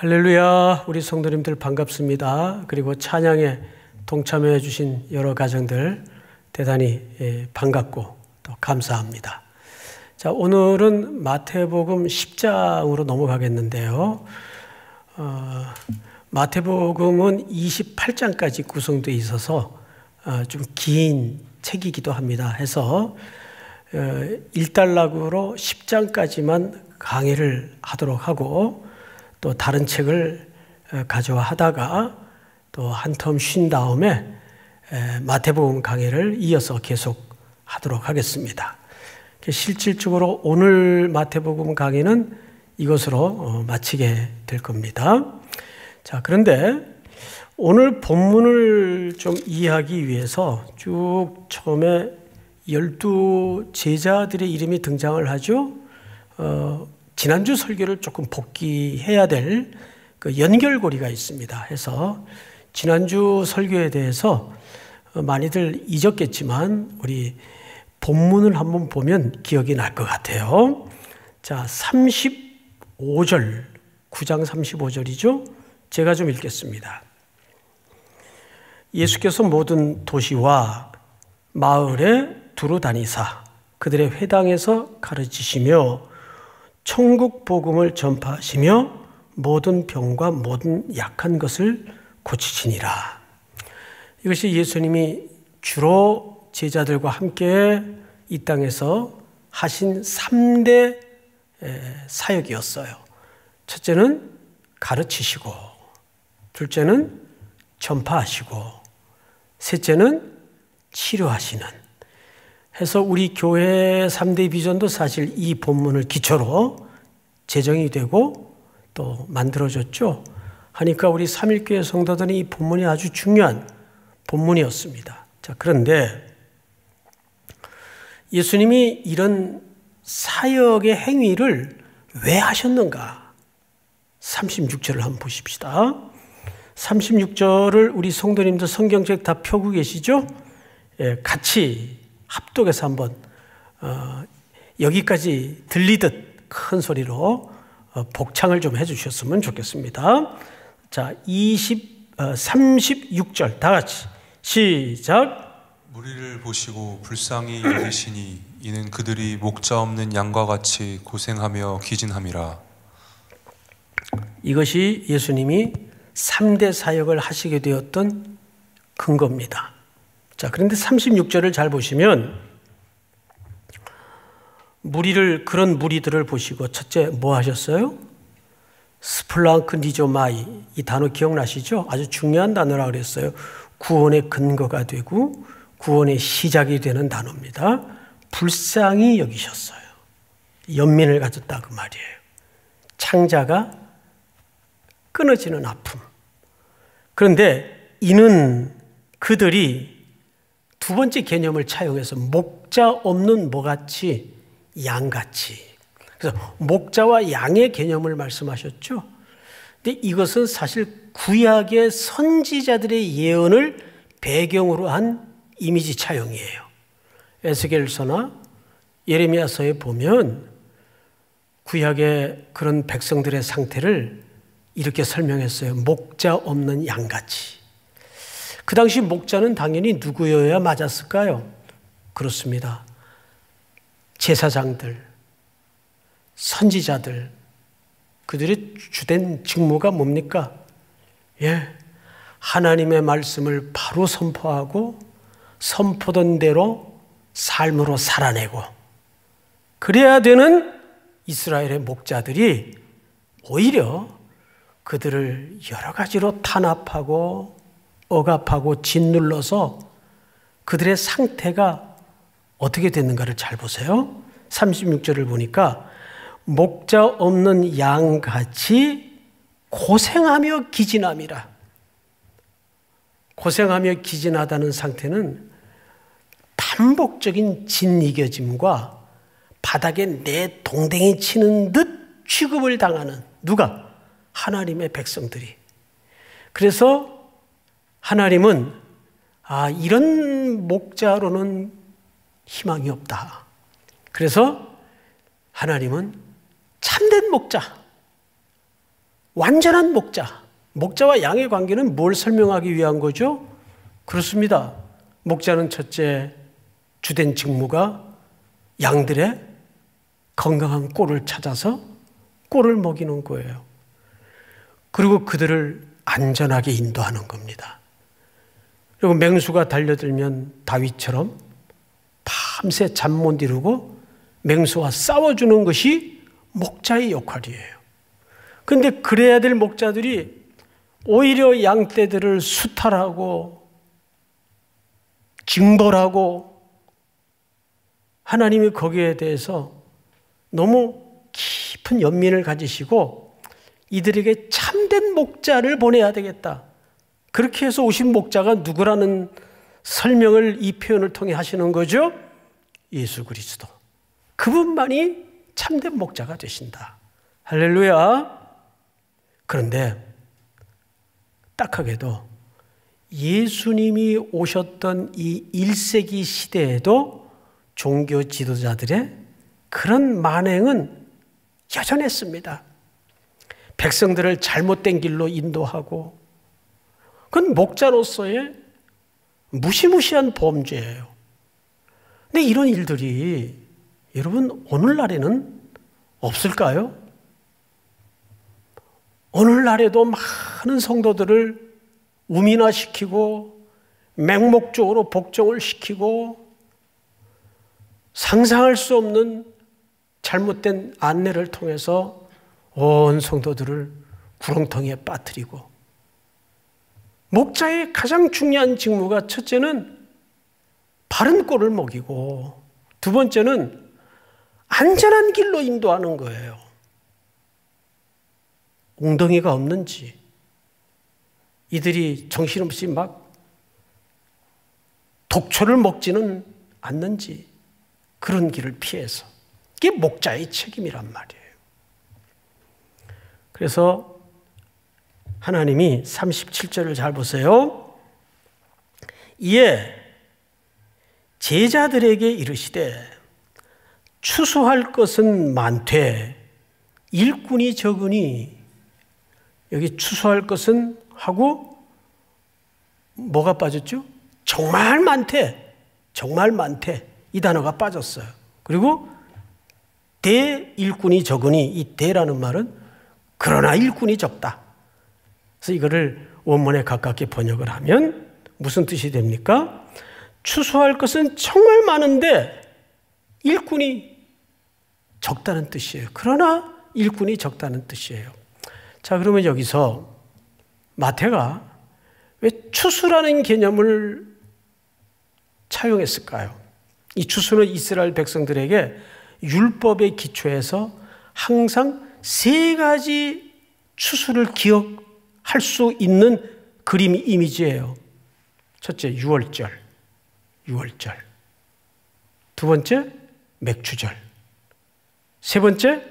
할렐루야, 우리 성도님들 반갑습니다. 그리고 찬양에 동참해 주신 여러 가정들 대단히 반갑고 또 감사합니다. 자, 오늘은 마태복음 10장으로 넘어가겠는데요. 마태복음은 28장까지 구성되어 있어서 좀 긴 책이기도 합니다. 해서 일단락으로 10장까지만 강의를 하도록 하고 또 다른 책을 가져와 하다가 또 한 텀 쉰 다음에 마태복음 강의를 이어서 계속 하도록 하겠습니다. 실질적으로 오늘 마태복음 강의는 이것으로 마치게 될 겁니다. 자, 그런데 오늘 본문을 좀 이해하기 위해서 쭉 처음에 12 제자들의 이름이 등장을 하죠. 지난주 설교를 조금 복귀해야 될 그 연결고리가 있습니다. 해서 지난주 설교에 대해서 많이들 잊었겠지만 우리 본문을 한번 보면 기억이 날 것 같아요. 자, 35절, 9장 35절이죠. 제가 좀 읽겠습니다. 예수께서 모든 도시와 마을에 두루 다니사 그들의 회당에서 가르치시며 천국 복음을 전파하시며 모든 병과 모든 약한 것을 고치시니라. 이것이 예수님이 주로 제자들과 함께 이 땅에서 하신 3대 사역이었어요. 첫째는 가르치시고, 둘째는 전파하시고, 셋째는 치료하시는. 해서 우리 교회 3대 비전도 사실 이 본문을 기초로 제정이 되고 또 만들어졌죠. 하니까 우리 삼일교회 성도들은 이 본문이 아주 중요한 본문이었습니다. 자, 그런데 예수님이 이런 사역의 행위를 왜 하셨는가? 36절을 한번 보십시다. 36절을 우리 성도님들 성경책 다 펴고 계시죠? 예, 같이 합독해서 한번 여기까지 들리듯 큰 소리로 복창을 좀 해주셨으면 좋겠습니다. 자, 36절 다 같이 시작. 무리를 보시고 불쌍히 여기시니 이는 그들이 목자 없는 양과 같이 고생하며 기진함이라. 이것이 예수님이 3대 사역을 하시게 되었던 근거입니다. 자, 그런데 36절을 잘 보시면 그런 무리들을 보시고 첫째 뭐 하셨어요? 스플랑크니조마이, 이 단어 기억나시죠? 아주 중요한 단어라고 그랬어요. 구원의 근거가 되고 구원의 시작이 되는 단어입니다. 불쌍히 여기셨어요. 연민을 가졌다 그 말이에요. 창자가 끊어지는 아픔. 그런데 이는 그들이 두 번째 개념을 차용해서 목자 없는 뭐같이 양같이. 그래서 목자와 양의 개념을 말씀하셨죠. 근데 이것은 사실 구약의 선지자들의 예언을 배경으로 한 이미지 차용이에요. 에스겔서나 예레미야서에 보면 구약의 그런 백성들의 상태를 이렇게 설명했어요. 목자 없는 양같이. 그 당시 목자는 당연히 누구여야 맞았을까요? 그렇습니다. 제사장들, 선지자들, 그들의 주된 직무가 뭡니까? 예, 하나님의 말씀을 바로 선포하고 선포된 대로 삶으로 살아내고 그래야 되는 이스라엘의 목자들이 오히려 그들을 여러 가지로 탄압하고 억압하고 짓눌러서 그들의 상태가 어떻게 됐는가를 잘 보세요. 36절을 보니까 목자 없는 양같이 고생하며 기진함이라. 고생하며 기진하다는 상태는 반복적인 짓이겨짐과 바닥에 내 동댕이 치는 듯 취급을 당하는 누가? 하나님의 백성들이. 그래서 하나님은 이런 목자로는 희망이 없다. 그래서 하나님은 참된 목자, 완전한 목자와 양의 관계는 뭘 설명하기 위한 거죠? 그렇습니다. 목자는 첫째 주된 직무가 양들의 건강한 꼴을 찾아서 꼴을 먹이는 거예요. 그리고 그들을 안전하게 인도하는 겁니다. 그리고 맹수가 달려들면 다윗처럼 밤새 잠 못 이루고 맹수와 싸워주는 것이 목자의 역할이에요. 그런데 그래야 될 목자들이 오히려 양떼들을 수탈하고 징벌하고, 하나님이 거기에 대해서 너무 깊은 연민을 가지시고 이들에게 참된 목자를 보내야 되겠다. 그렇게 해서 오신 목자가 누구라는 설명을 이 표현을 통해 하시는 거죠? 예수 그리스도. 그분만이 참된 목자가 되신다. 할렐루야. 그런데 딱하게도 예수님이 오셨던 이 1세기 시대에도 종교 지도자들의 그런 만행은 여전했습니다. 백성들을 잘못된 길로 인도하고, 그건 목자로서의 무시무시한 범죄예요. 근데 이런 일들이 여러분 오늘날에는 없을까요? 오늘날에도 많은 성도들을 우민화시키고 맹목적으로 복종을 시키고 상상할 수 없는 잘못된 안내를 통해서 온 성도들을 구렁텅이에 빠뜨리고, 목자의 가장 중요한 직무가 첫째는 바른 꼴을 먹이고 두 번째는 안전한 길로 인도하는 거예요. 웅덩이가 없는지, 이들이 정신없이 막 독초를 먹지는 않는지, 그런 길을 피해서. 이게 목자의 책임이란 말이에요. 그래서 하나님이 37절을 잘 보세요. 이에 제자들에게 이르시되 추수할 것은 많되 일꾼이 적으니, 여기 추수할 것은 하고 뭐가 빠졌죠? 정말 많대. 정말 많대. 이 단어가 빠졌어요. 그리고 대 일꾼이 적으니, 이 대라는 말은 그러나 일꾼이 적다. 그래서 이거를 원문에 가깝게 번역을 하면 무슨 뜻이 됩니까? 추수할 것은 정말 많은데 일꾼이 적다는 뜻이에요. 그러나 일꾼이 적다는 뜻이에요. 자, 그러면 여기서 마태가 왜 추수라는 개념을 차용했을까요? 이 추수는 이스라엘 백성들에게 율법의 기초에서 항상 세 가지 추수를 기억할 수 있는 그림 이미지예요. 첫째, 유월절. 두 번째, 맥추절. 세 번째,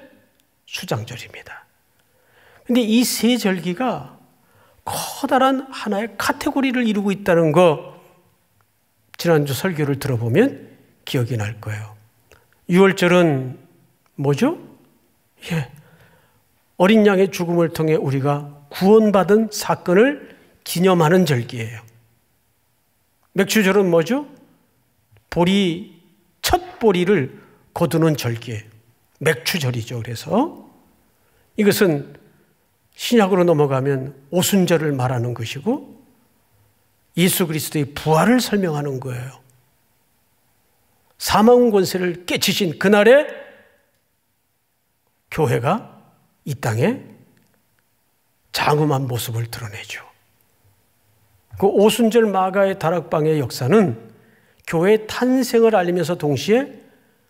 수장절입니다. 그런데 이 세 절기가 커다란 하나의 카테고리를 이루고 있다는 거 지난주 설교를 들어보면 기억이 날 거예요. 유월절은 뭐죠? 어린 양의 죽음을 통해 우리가 구원받은 사건을 기념하는 절기예요. 맥추절은 뭐죠? 첫 보리를 거두는 절기예요. 맥추절이죠. 그래서 이것은 신약으로 넘어가면 오순절을 말하는 것이고 예수 그리스도의 부활을 설명하는 거예요. 사망 권세를 깨치신 그날에 교회가 이 땅에 장엄한 모습을 드러내죠. 그 오순절 마가의 다락방의 역사는 교회의 탄생을 알리면서 동시에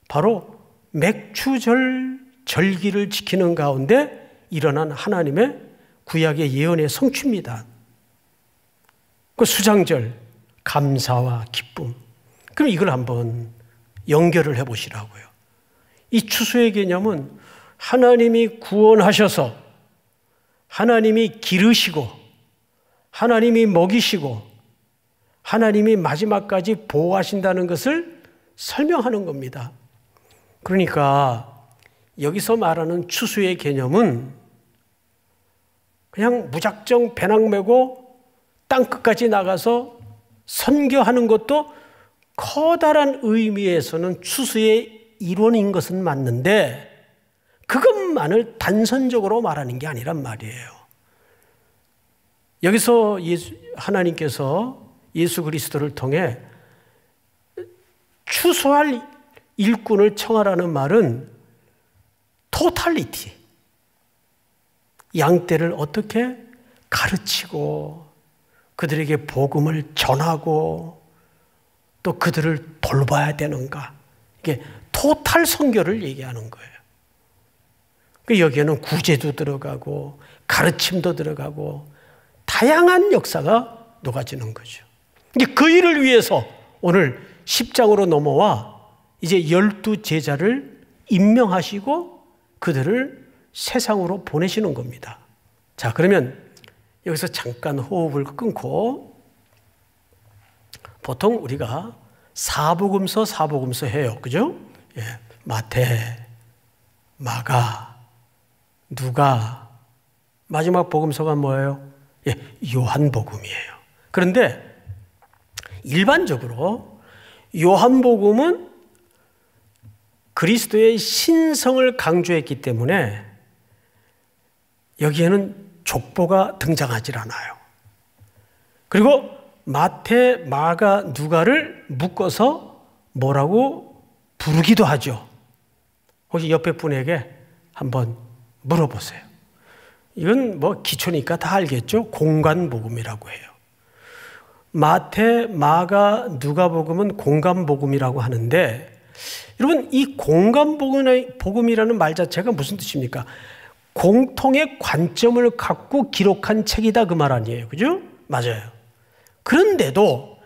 바로 맥추절 절기를 지키는 가운데 일어난 하나님의 구약의 예언의 성취입니다. 그 수장절, 감사와 기쁨. 그럼 이걸 한번 연결을 해보시라고요. 이 추수의 개념은 하나님이 구원하셔서 하나님이 기르시고 하나님이 먹이시고 하나님이 마지막까지 보호하신다는 것을 설명하는 겁니다. 그러니까 여기서 말하는 추수의 개념은 그냥 무작정 배낭 메고 땅끝까지 나가서 선교하는 것도 커다란 의미에서는 추수의 일원인 것은 맞는데 그것만을 단선적으로 말하는 게 아니란 말이에요. 여기서 하나님께서 예수 그리스도를 통해 추수할 일꾼을 청하라는 말은 토탈리티, 양떼를 어떻게 가르치고 그들에게 복음을 전하고 또 그들을 돌봐야 되는가, 이게 토탈 선교를 얘기하는 거예요. 여기에는 구제도 들어가고 가르침도 들어가고 다양한 역사가 녹아지는 거죠. 그 일을 위해서 오늘 10장으로 넘어와 이제 12제자를 임명하시고 그들을 세상으로 보내시는 겁니다. 자, 그러면 여기서 잠깐 호흡을 끊고, 보통 우리가 사복음서 해요. 그죠? 예, 마태, 마가, 누가, 마지막 복음서가 뭐예요? 예, 요한복음이에요. 그런데 일반적으로 요한복음은 그리스도의 신성을 강조했기 때문에 여기에는 족보가 등장하지 않아요. 그리고 마태, 마가, 누가를 묶어서 뭐라고 부르기도 하죠. 혹시 옆에 분에게 한번 물어보세요. 이건 뭐 기초니까 다 알겠죠? 공간복음이라고 해요. 마태, 마가, 누가복음은 공간복음이라고 하는데, 여러분 이 공간복음이라는 말 자체가 무슨 뜻입니까? 공통의 관점을 갖고 기록한 책이다, 그 말 아니에요. 그죠? 맞아요. 그런데도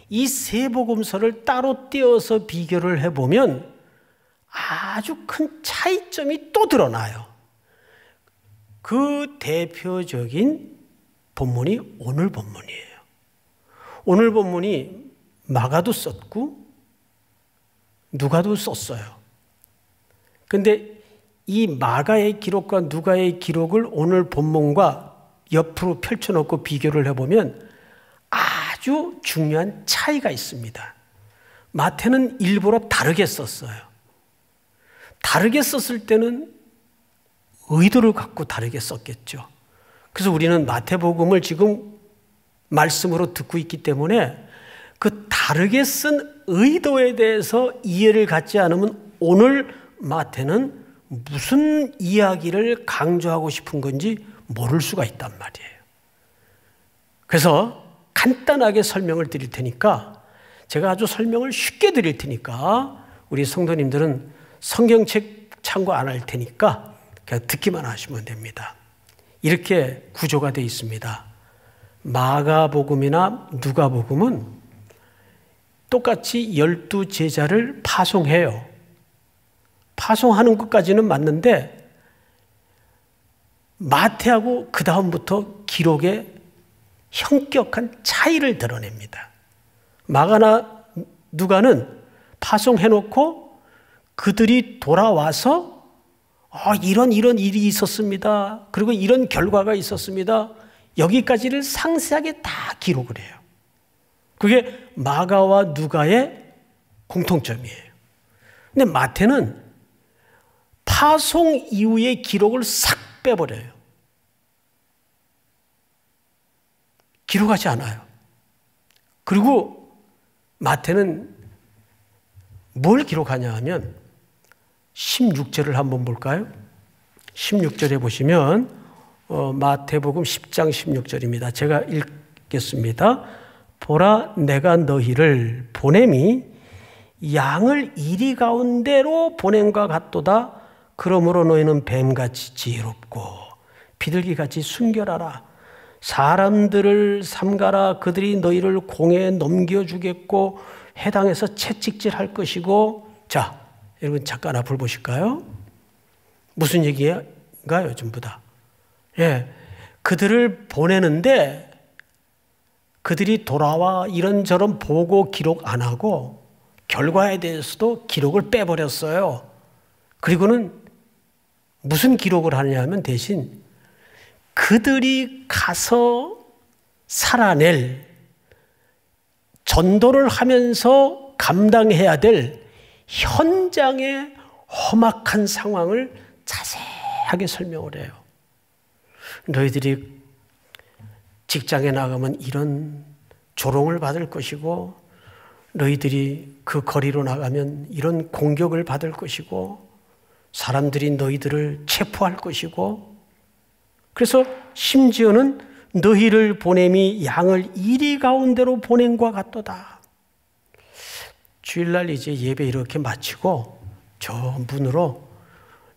이 세 복음서를 따로 떼어서 비교를 해보면 아주 큰 차이점이 또 드러나요. 그 대표적인 본문이 오늘 본문이에요. 오늘 본문이 마가도 썼고 누가도 썼어요. 그런데 이 마가의 기록과 누가의 기록을 오늘 본문과 옆으로 펼쳐놓고 비교를 해보면 아주 중요한 차이가 있습니다. 마태는 일부러 다르게 썼어요. 다르게 썼을 때는 의도를 갖고 다르게 썼겠죠. 그래서 우리는 마태복음을 지금 말씀으로 듣고 있기 때문에 그 다르게 쓴 의도에 대해서 이해를 갖지 않으면 오늘 마태는 무슨 이야기를 강조하고 싶은 건지 모를 수가 있단 말이에요. 그래서 간단하게 설명을 드릴 테니까, 제가 아주 설명을 쉽게 드릴 테니까 우리 성도님들은 성경책 참고 안 할 테니까 그냥 듣기만 하시면 됩니다. 이렇게 구조가 되어 있습니다. 마가복음이나 누가복음은 똑같이 12제자를 파송해요. 파송하는 것까지는 맞는데 마태하고 그 다음부터 기록에 현격한 차이를 드러냅니다. 마가나 누가는 파송해놓고 그들이 돌아와서 이런 일이 있었습니다. 그리고 이런 결과가 있었습니다. 여기까지를 상세하게 다 기록을 해요. 그게 마가와 누가의 공통점이에요. 근데 마태는 파송 이후의 기록을 싹 빼버려요. 기록하지 않아요. 그리고 마태는 뭘 기록하냐 하면 16절을 한번 볼까요? 16절에 보시면 마태복음 10장 16절입니다. 제가 읽겠습니다. 보라, 내가 너희를 보냄이 양을 이리 가운데로 보냄과 같도다. 그러므로 너희는 뱀같이 지혜롭고 비둘기같이 순결하라. 사람들을 삼가라. 그들이 너희를 공에 넘겨주겠고 회당에서 채찍질할 것이고. 자, 여러분 잠깐 앞을 보실까요? 무슨 얘기인가요? 전부 다. 예, 그들을 보내는데 그들이 돌아와 이런저런 보고 기록 안 하고 결과에 대해서도 기록을 빼버렸어요. 그리고는 무슨 기록을 하느냐 하면 대신 그들이 가서 살아낼, 전도를 하면서 감당해야 될 현장의 험악한 상황을 자세하게 설명을 해요. 너희들이 직장에 나가면 이런 조롱을 받을 것이고, 너희들이 그 거리로 나가면 이런 공격을 받을 것이고, 사람들이 너희들을 체포할 것이고, 그래서 심지어는 너희를 보냄이 양을 이리 가운데로 보냄과 같도다. 주일날 이제 예배 이렇게 마치고 저 문으로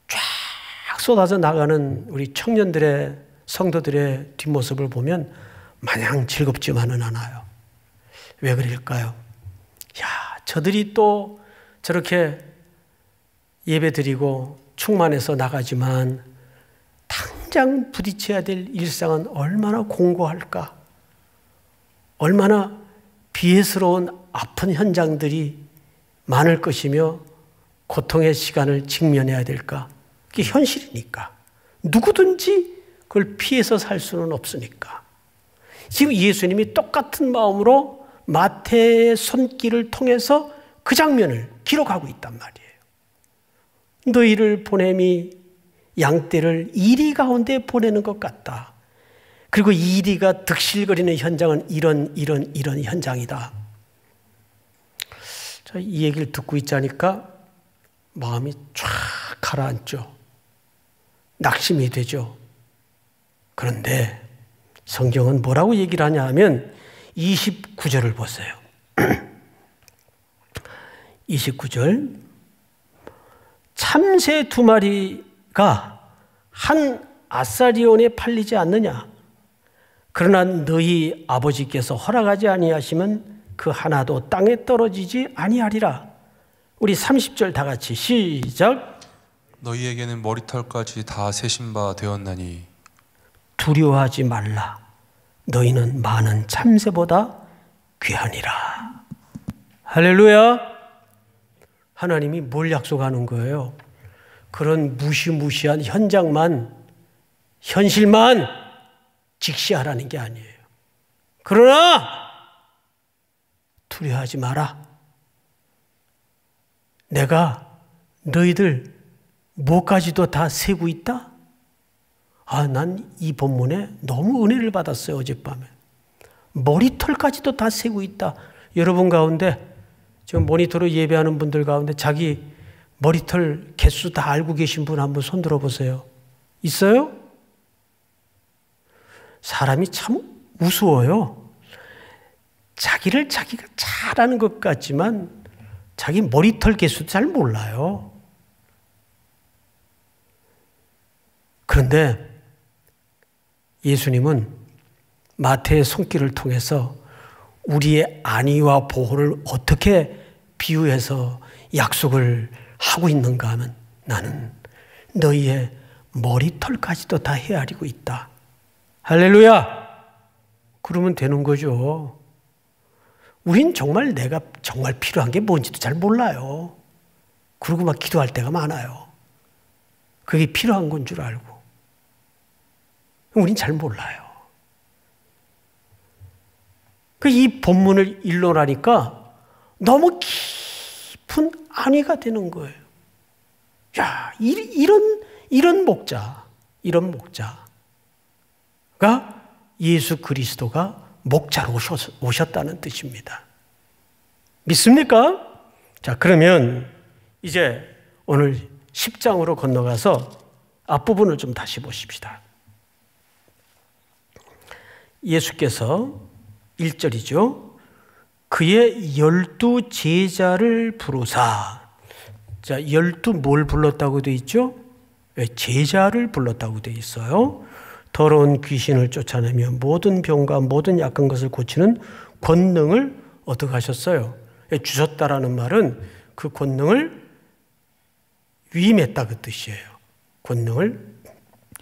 쫙 쏟아져 나가는 우리 청년들의, 성도들의 뒷모습을 보면 마냥 즐겁지만은 않아요. 왜 그럴까요? 야, 저들이 또 저렇게 예배 드리고 충만해서 나가지만 당장 부딪혀야 될 일상은 얼마나 공고할까? 얼마나 비애스러운 아픈 현장들이 많을 것이며 고통의 시간을 직면해야 될까? 그게 현실이니까. 누구든지 그걸 피해서 살 수는 없으니까. 지금 예수님이 똑같은 마음으로 마태의 손길을 통해서 그 장면을 기록하고 있단 말이에요. 너희를 보냄이 양떼를 이리 가운데 보내는 것 같다. 그리고 이리가 득실거리는 현장은 이런 현장이다. 자, 이 얘기를 듣고 있자니까 마음이 쫙 가라앉죠. 낙심이 되죠. 그런데 성경은 뭐라고 얘기를 하냐 하면 29절을 보세요. 29절. 참새 2마리가 한 아사리온에 팔리지 않느냐? 그러나 너희 아버지께서 허락하지 아니하시면 그 하나도 땅에 떨어지지 아니하리라. 우리 30절 다 같이 시작. 너희에게는 머리털까지 다 세신 바 되었나니 두려워하지 말라. 너희는 많은 참새보다 귀하니라. 할렐루야. 하나님이 뭘 약속하는 거예요? 그런 무시무시한 현장만, 현실만 직시하라는 게 아니에요. 그러나 두려워하지 마라. 내가 너희들 뭐까지도 다 세고 있다? 아, 난 이 본문에 너무 은혜를 받았어요, 어젯밤에. 머리털까지도 다 세고 있다. 여러분 가운데, 지금 모니터로 예배하는 분들 가운데 자기 머리털 개수 다 알고 계신 분 한번 손 들어보세요. 있어요? 사람이 참 우스워요. 자기를 자기가 잘 아는 것 같지만 자기 머리털 개수도 잘 몰라요. 그런데 예수님은 마태의 손길을 통해서 우리의 안위와 보호를 어떻게 비유해서 약속을 하고 있는가 하면 나는 너희의 머리털까지도 다 헤아리고 있다. 할렐루야! 그러면 되는 거죠. 우린 정말 내가 정말 필요한 게 뭔지도 잘 몰라요. 그러고 막 기도할 때가 많아요. 그게 필요한 건 줄 알고. 우린 잘 몰라요. 이 본문을 일러라니까 너무 깊은 안위가 되는 거예요. 야, 이런 목자가 예수 그리스도가 목자로 오셨다는 뜻입니다. 믿습니까? 자, 그러면 이제 오늘 10장으로 건너가서 앞부분을 좀 다시 보십시다. 예수께서 1절이죠. 그의 12 제자를 부르사. 자, 12 뭘 불렀다고 되어 있죠? 제자를 불렀다고 되어 있어요. 더러운 귀신을 쫓아내며 모든 병과 모든 약한 것을 고치는 권능을 어떻게 하셨어요? 주셨다라는 말은 그 권능을 위임했다 그 뜻이에요. 권능을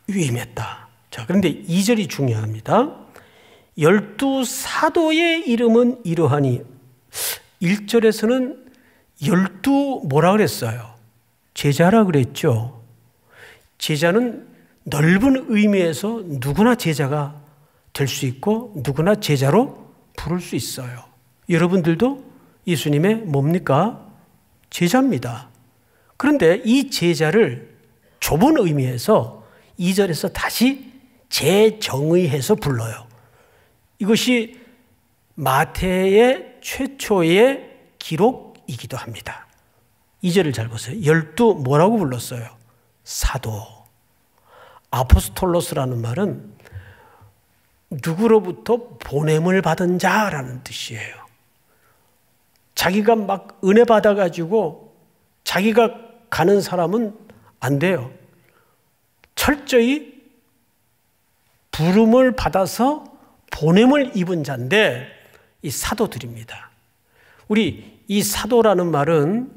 위임했다. 자, 그런데 2절이 중요합니다. 12 사도의 이름은 이러하니. 1절에서는 12 뭐라 그랬어요? 제자라 그랬죠. 제자는 넓은 의미에서 누구나 제자가 될 수 있고 누구나 제자로 부를 수 있어요. 여러분들도 예수님의 뭡니까? 제자입니다. 그런데 이 제자를 좁은 의미에서 2절에서 다시 재정의해서 불러요. 이것이 마태의 최초의 기록이기도 합니다. 2절을 잘 보세요. 12 뭐라고 불렀어요? 사도. 아포스톨로스라는 말은 누구로부터 보냄을 받은 자라는 뜻이에요. 자기가 막 은혜 받아가지고 자기가 가는 사람은 안 돼요. 철저히 부름을 받아서 보냄을 입은 자인데 이 사도들입니다. 우리 이 사도라는 말은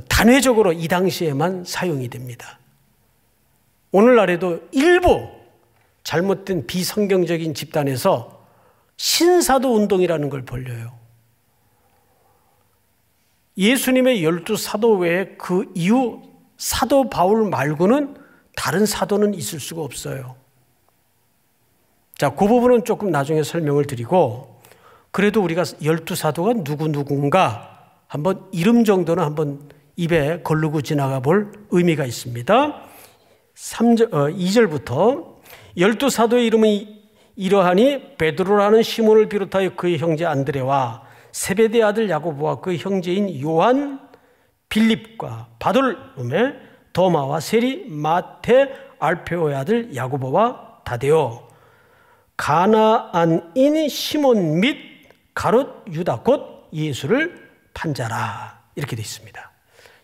단회적으로 이 당시에만 사용이 됩니다. 오늘날에도 일부 잘못된 비성경적인 집단에서 신사도 운동이라는 걸 벌려요. 예수님의 12사도 외에 그 이후 사도 바울 말고는 다른 사도는 있을 수가 없어요. 자, 그 부분은 조금 나중에 설명을 드리고, 그래도 우리가 12사도가 누군가 한번 이름 정도는 한번 입에 거르고 지나가 볼 의미가 있습니다. 2절부터 12사도의 이름은 이러하니 베드로라는 시몬을 비롯하여 그의 형제 안드레와 세베대 아들 야고보와 그 형제인 요한, 빌립과 바돌로메, 도마와 세리, 마테, 알페오의 아들 야고보와 다데오, 가나안인 시몬 및 가롯 유다 곧 예수를 판자라. 이렇게 되어 있습니다.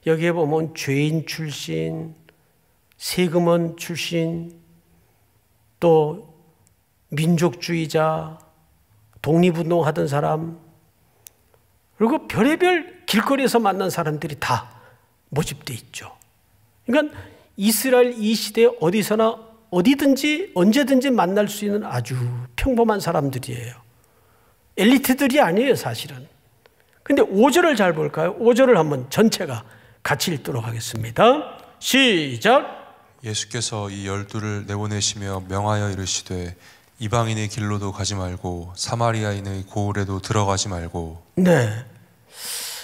여기에 보면 죄인 출신, 세금원 출신, 또 민족주의자, 독립운동하던 사람, 그리고 별의별 길거리에서 만난 사람들이 다 모집되어 있죠. 그러니까 이스라엘 이 시대에 어디서나 어디든지 언제든지 만날 수 있는 아주 평범한 사람들이에요. 엘리트들이 아니에요, 사실은. 근데 5절을 잘 볼까요? 5절을 한번 전체가 같이 읽도록 하겠습니다. 시작! 예수께서 이 12를 내보내시며 명하여 이르시되 이방인의 길로도 가지 말고 사마리아인의 고을에도 들어가지 말고. 네.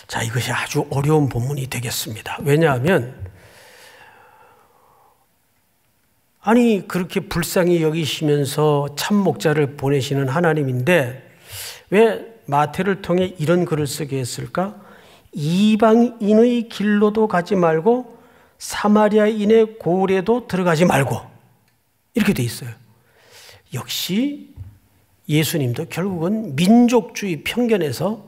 자, 이것이 아주 어려운 본문이 되겠습니다. 왜냐하면 아니 그렇게 불쌍히 여기시면서 참 목자를 보내시는 하나님인데 왜 마태를 통해 이런 글을 쓰게 했을까? 이방인의 길로도 가지 말고 사마리아인의 고을에도 들어가지 말고 이렇게 돼 있어요. 역시 예수님도 결국은 민족주의 편견에서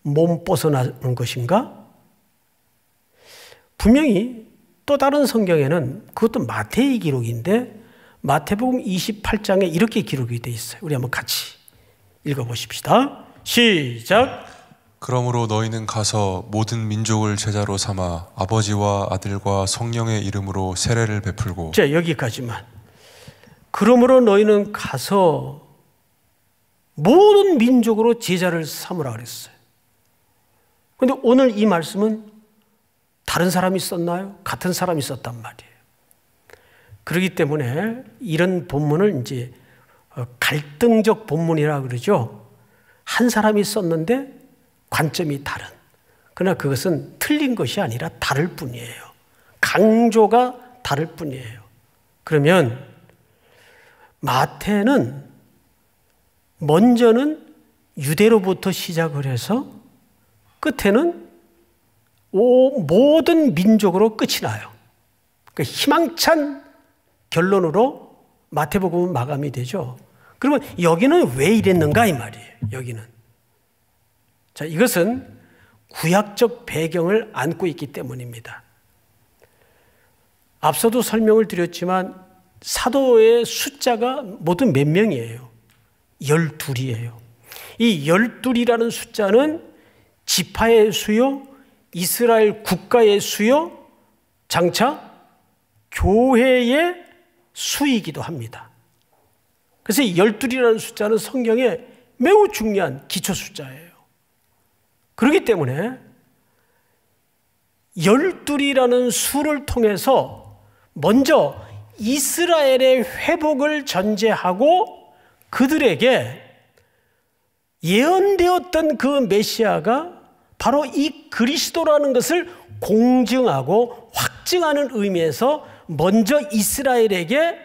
몸 벗어나는 것인가? 분명히 또 다른 성경에는 그것도 마태의 기록인데 마태복음 28장에 이렇게 기록이 되어 있어요. 우리 한번 같이 읽어보십시다. 시작! 그러므로 너희는 가서 모든 민족을 제자로 삼아 아버지와 아들과 성령의 이름으로 세례를 베풀고. 자, 여기까지만. 그러므로 너희는 가서 모든 민족으로 제자를 삼으라 그랬어요. 그런데 오늘 이 말씀은 다른 사람이 썼나요? 같은 사람이 썼단 말이에요. 그렇기 때문에 이런 본문을 이제 갈등적 본문이라 그러죠. 한 사람이 썼는데 관점이 다른. 그러나 그것은 틀린 것이 아니라 다를 뿐이에요. 강조가 다를 뿐이에요. 그러면 마태는 먼저는 유대로부터 시작을 해서 끝에는 모든 민족으로 끝이 나요. 그러니까 희망찬 결론으로 마태복음은 마감이 되죠. 그러면 여기는 왜 이랬는가 이 말이에요. 여기는. 자, 이것은 구약적 배경을 안고 있기 때문입니다. 앞서도 설명을 드렸지만 사도의 숫자가 모두 몇 명이에요? 12이에요. 이 12이라는 숫자는 지파의 수요, 이스라엘 국가의 수요, 장차 교회의 수이기도 합니다. 그래서 12이라는 숫자는 성경에 매우 중요한 기초 숫자예요. 그렇기 때문에 12이라는 수를 통해서 먼저 이스라엘의 회복을 전제하고 그들에게 예언되었던 그 메시아가 바로 이 그리스도라는 것을 공증하고 확증하는 의미에서 먼저 이스라엘에게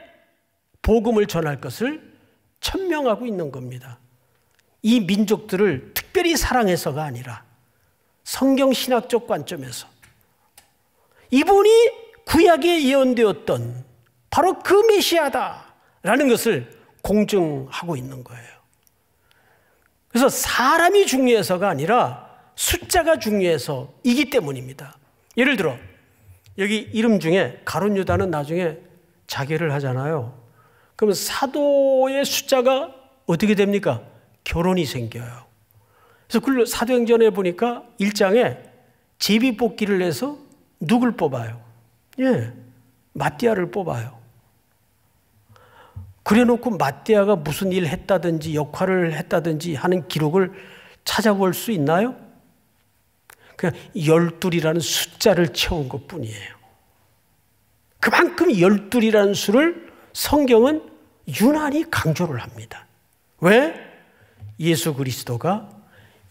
복음을 전할 것을 천명하고 있는 겁니다. 이 민족들을 특별히 사랑해서가 아니라 성경 신학적 관점에서 이분이 구약에 예언되었던 바로 그 메시아다라는 것을 공증하고 있는 거예요. 그래서 사람이 중요해서가 아니라 숫자가 중요해서이기 때문입니다. 예를 들어 여기 이름 중에 가룟 유다는 나중에 자결을 하잖아요. 그러면 사도의 숫자가 어떻게 됩니까? 결혼이 생겨요. 그래서 사도행전에 보니까 1장에 제비뽑기를 해서 누굴 뽑아요? 마띠아를 뽑아요. 그래놓고 마띠아가 무슨 일을 했다든지 역할을 했다든지 하는 기록을 찾아볼 수 있나요? 그냥 12이라는 숫자를 채운 것뿐이에요. 그만큼 12이라는 수를 성경은 유난히 강조를 합니다. 왜? 예수 그리스도가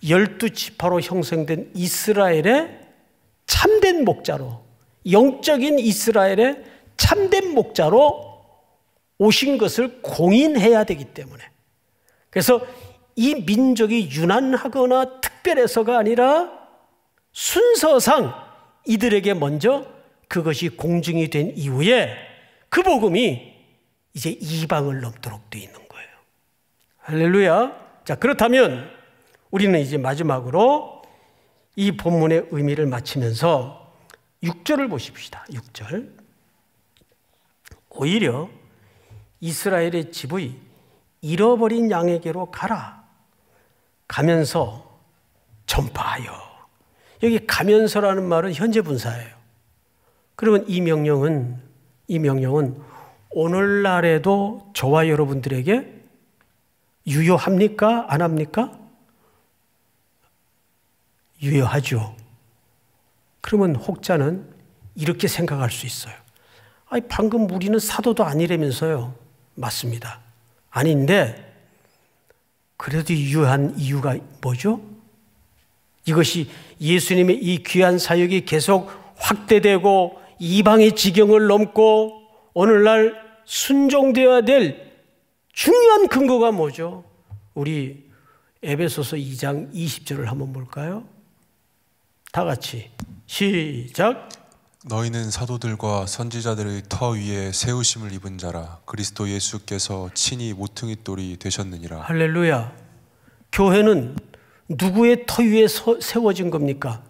12지파로 형성된 이스라엘의 참된 목자로, 영적인 이스라엘의 참된 목자로 오신 것을 공인해야 되기 때문에, 그래서 이 민족이 유난하거나 특별해서가 아니라 순서상 이들에게 먼저 그것이 공증이 된 이후에 그 복음이 이제 이방을 넘도록 되어 있는 거예요. 할렐루야. 자, 그렇다면 우리는 이제 마지막으로 이 본문의 의미를 마치면서 6절을 보십시다. 6절. 오히려 이스라엘의 집의 잃어버린 양에게로 가라. 가면서 전파하여. 여기 가면서라는 말은 현재 분사예요. 그러면 이 명령은 오늘날에도 저와 여러분들에게 유효합니까? 안 합니까? 유효하죠. 그러면 혹자는 이렇게 생각할 수 있어요. 아니, 방금 우리는 사도도 아니라면서요. 맞습니다. 아닌데 그래도 유효한 이유가 뭐죠? 이것이 예수님의 이 귀한 사역이 계속 확대되고 이방의 지경을 넘고 오늘날 순종되어야 될 중요한 근거가 뭐죠? 우리 에베소서 2장 20절을 한번 볼까요? 다 같이 시작. 너희는 사도들과 선지자들의 터 위에 세우심을 입은 자라. 그리스도 예수께서 친히 모퉁이 돌이 되셨느니라. 할렐루야. 교회는 누구의 터 위에 세워진 겁니까?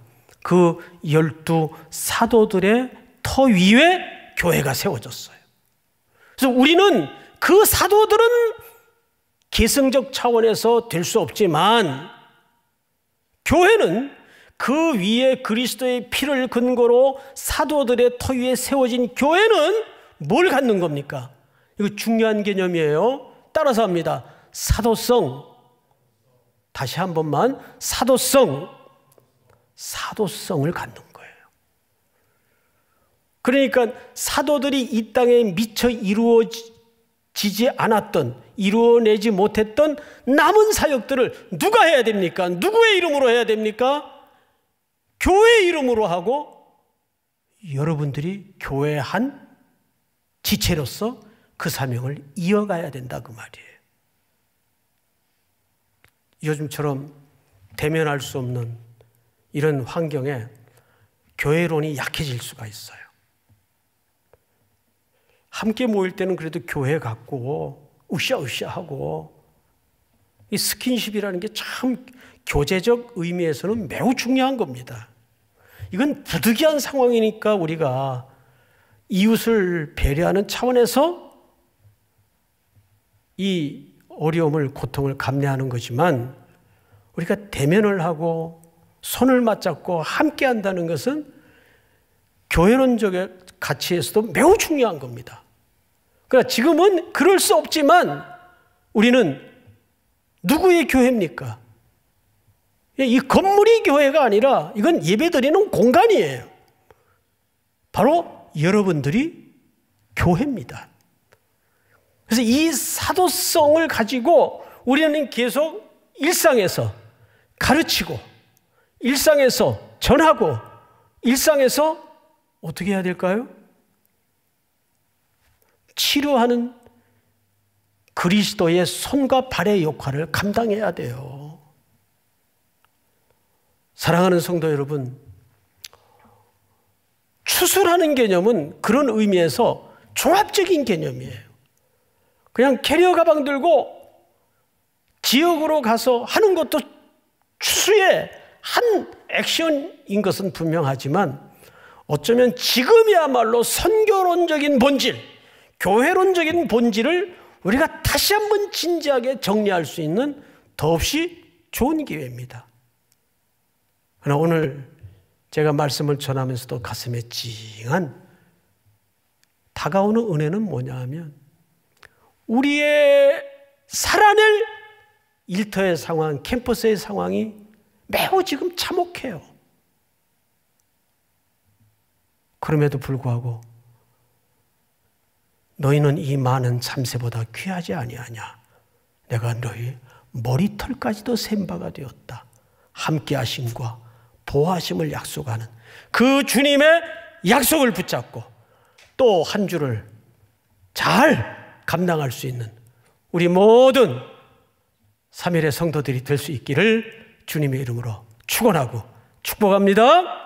그 12 사도들의 터 위에 교회가 세워졌어요. 그래서 우리는 그 사도들은 계승적 차원에서 될 수 없지만 교회는 그 위에 그리스도의 피를 근거로 사도들의 터 위에 세워진 교회는 뭘 갖는 겁니까? 이거 중요한 개념이에요. 따라서 합니다. 사도성. 다시 한 번만. 사도성을 갖는 거예요. 그러니까 사도들이 이 땅에 미처 이루어지지 않았던, 이루어내지 못했던 남은 사역들을 누가 해야 됩니까? 누구의 이름으로 해야 됩니까? 교회 이름으로 하고 여러분들이 교회 한 지체로서 그 사명을 이어가야 된다 그 말이에요. 요즘처럼 대면할 수 없는 이런 환경에 교회론이 약해질 수가 있어요. 함께 모일 때는 그래도 교회 같고 으쌰으쌰하고 이 스킨십이라는 게 참 교제적 의미에서는 매우 중요한 겁니다. 이건 부득이한 상황이니까 우리가 이웃을 배려하는 차원에서 이 어려움을, 고통을 감내하는 거지만 우리가 대면을 하고 손을 맞잡고 함께 한다는 것은 교회론적의 가치에서도 매우 중요한 겁니다. 그러나 지금은 그럴 수 없지만 우리는 누구의 교회입니까? 이 건물이 교회가 아니라 이건 예배드리는 공간이에요. 바로 여러분들이 교회입니다. 그래서 이 사도성을 가지고 우리는 계속 일상에서 가르치고, 일상에서 전하고, 일상에서 어떻게 해야 될까요? 치료하는 그리스도의 손과 발의 역할을 감당해야 돼요. 사랑하는 성도 여러분, 추수라는 개념은 그런 의미에서 종합적인 개념이에요. 그냥 캐리어 가방 들고 지역으로 가서 하는 것도 추수의 한 액션인 것은 분명하지만, 어쩌면 지금이야말로 선교론적인 본질, 교회론적인 본질을 우리가 다시 한번 진지하게 정리할 수 있는 더없이 좋은 기회입니다. 그러나 오늘 제가 말씀을 전하면서도 가슴에 찡한 다가오는 은혜는 뭐냐 하면, 우리의 살아낼 일터의 상황, 캠퍼스의 상황이 매우 지금 참혹해요. 그럼에도 불구하고 너희는 이 많은 참새보다 귀하지 아니하냐. 내가 너희 머리털까지도 셈 바가 되었다. 함께 하심과 보호하심을 약속하는 그 주님의 약속을 붙잡고 또 한 주를 잘 감당할 수 있는 우리 모든 3일의 성도들이 될 수 있기를 주님의 이름으로 축원하고 축복합니다.